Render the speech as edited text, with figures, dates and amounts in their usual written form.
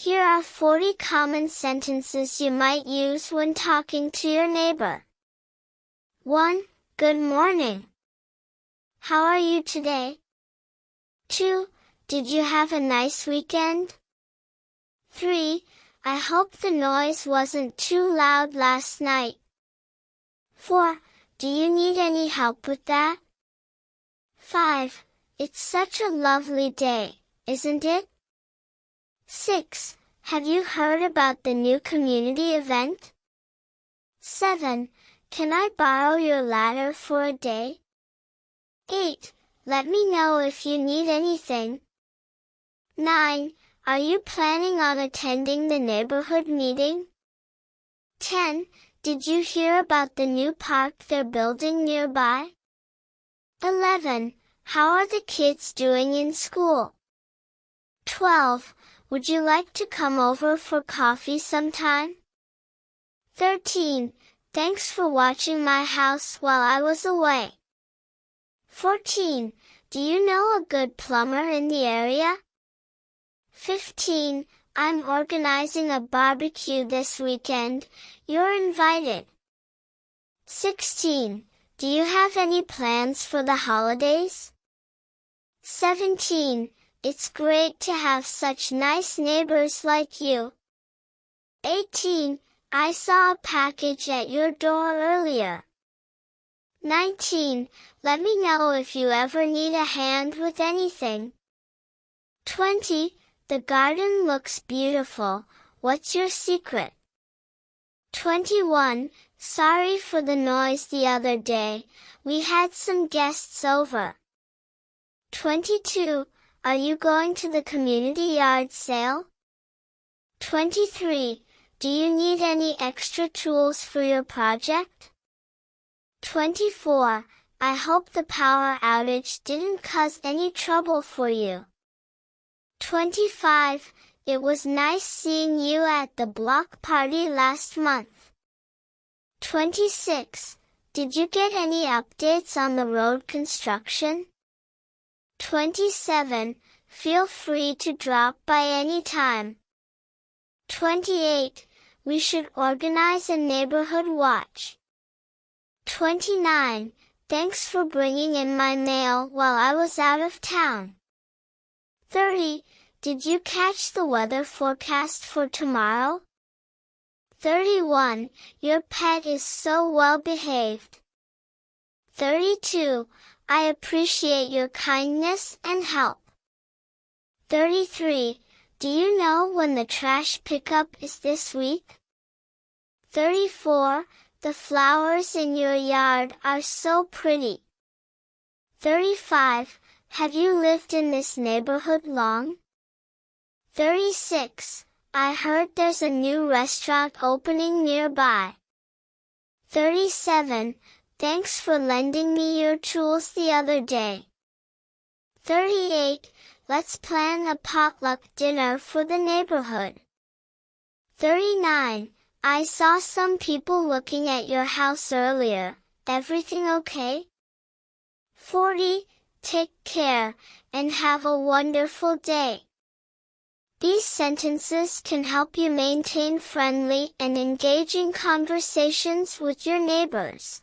Here are 40 common sentences you might use when talking to your neighbor. 1. Good morning. How are you today? 2. Did you have a nice weekend? 3. I hope the noise wasn't too loud last night. 4. Do you need any help with that? 5. It's such a lovely day, isn't it? 6. Have you heard about the new community event? 7. Can I borrow your ladder for a day? 8. Let me know if you need anything. 9. Are you planning on attending the neighborhood meeting? 10. Did you hear about the new park they're building nearby? 11. How are the kids doing in school? 12. Would you like to come over for coffee sometime? 13. Thanks for watching my house while I was away. 14. Do you know a good plumber in the area? 15. I'm organizing a barbecue this weekend. You're invited. 16. Do you have any plans for the holidays? 17. It's great to have such nice neighbors like you. 18. I saw a package at your door earlier. 19. Let me know if you ever need a hand with anything. 20. The garden looks beautiful. What's your secret? 21. Sorry for the noise the other day. We had some guests over. 22. Are you going to the community yard sale? 23. Do you need any extra tools for your project? 24. I hope the power outage didn't cause any trouble for you. 25. It was nice seeing you at the block party last month. 26. Did you get any updates on the road construction? 27. Feel free to drop by any time. 28. We should organize a neighborhood watch. 29. Thanks for bringing in my mail while I was out of town. 30. Did you catch the weather forecast for tomorrow? 31. Your pet is so well behaved. 32. I appreciate your kindness and help. 33. Do you know when the trash pickup is this week? 34. The flowers in your yard are so pretty. 35. Have you lived in this neighborhood long? 36. I heard there's a new restaurant opening nearby. 37. Thanks for lending me your tools the other day. 38. Let's plan a potluck dinner for the neighborhood. 39. I saw some people looking at your house earlier. Everything okay? 40. Take care, and have a wonderful day. These sentences can help you maintain friendly and engaging conversations with your neighbors.